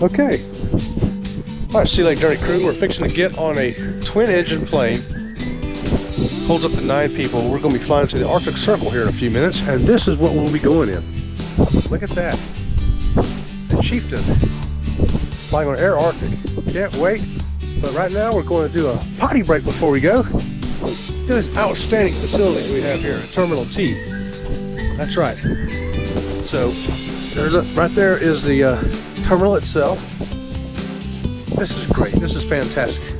Okay. Alright, Sea Lake Journey crew, we're fixing to get on a twin-engine plane. Holds up to 9 people. We're going to be flying to the Arctic Circle here in a few minutes, and this is what we'll be going in. Look at that. The Chieftain. Flying on Air Arctic. Can't wait. But right now we're going to do a potty break before we go. To this outstanding facility we have here at Terminal T. That's right. So, right there is the terminal itself. This is great. This is fantastic. We'll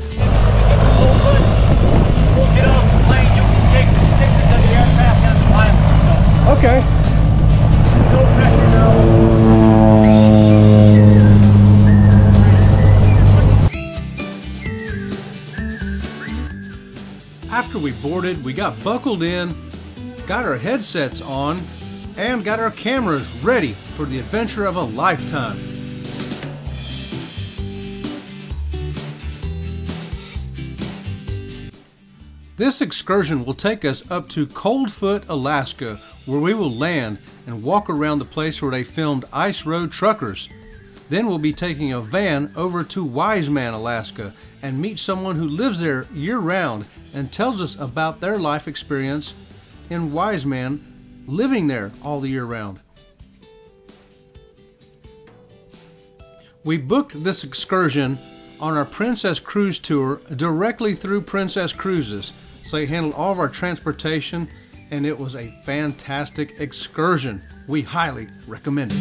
get off the plane. You can take the stickers of the aircraft down the line. Okay. No pressure now. After we boarded, we got buckled in, got our headsets on, and got our cameras ready for the adventure of a lifetime. This excursion will take us up to Coldfoot, Alaska, where we will land and walk around the place where they filmed Ice Road Truckers. Then we'll be taking a van over to Wiseman, Alaska, and meet someone who lives there year-round and tells us about their life experience in Wiseman, living there all the year round. We booked this excursion on our Princess Cruise tour directly through Princess Cruises. So they handled all of our transportation, and it was a fantastic excursion. We highly recommend it.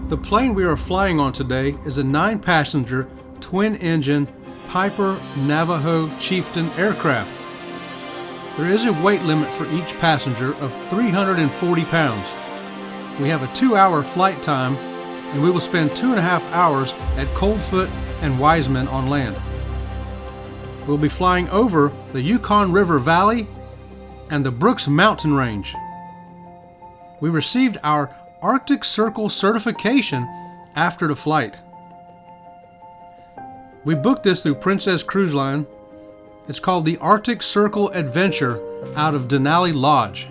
The plane we are flying on today is a 9-passenger, twin-engine Piper Navajo Chieftain aircraft. There is a weight limit for each passenger of 340 pounds. We have a 2-hour flight time, and we will spend 2.5 hours at Coldfoot and Wiseman on land. We'll be flying over the Yukon River Valley and the Brooks Mountain Range. We received our Arctic Circle certification after the flight. We booked this through Princess Cruise Line. It's called the Arctic Circle Adventure out of Denali Lodge.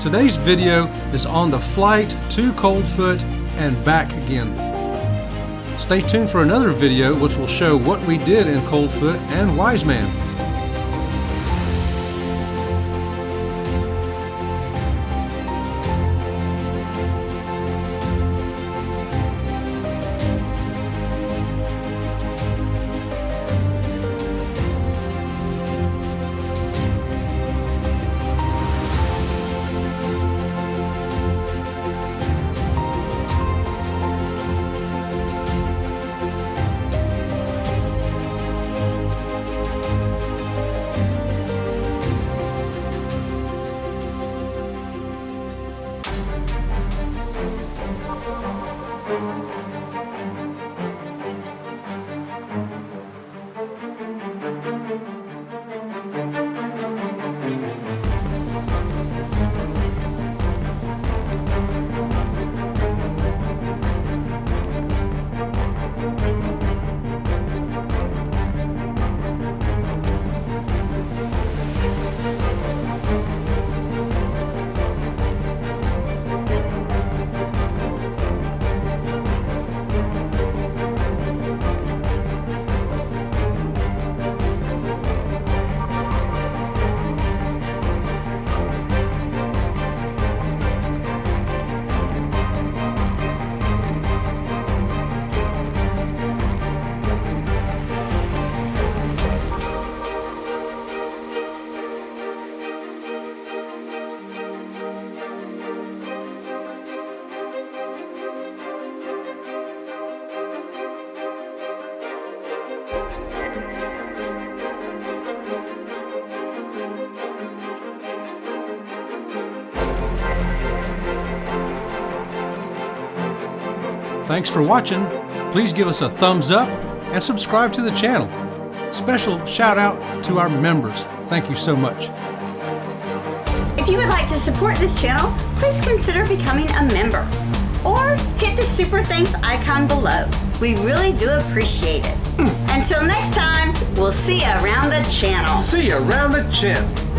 Today's video is on the flight to Coldfoot and back again. Stay tuned for another video which will show what we did in Coldfoot and Wiseman. Thanks for watching. Please give us a thumbs up and subscribe to the channel. Special shout out to our members. Thank you so much. If you would like to support this channel, please consider becoming a member or hit the super thanks icon below. We really do appreciate it. Until next time, we'll see you around the channel. See you around the channel.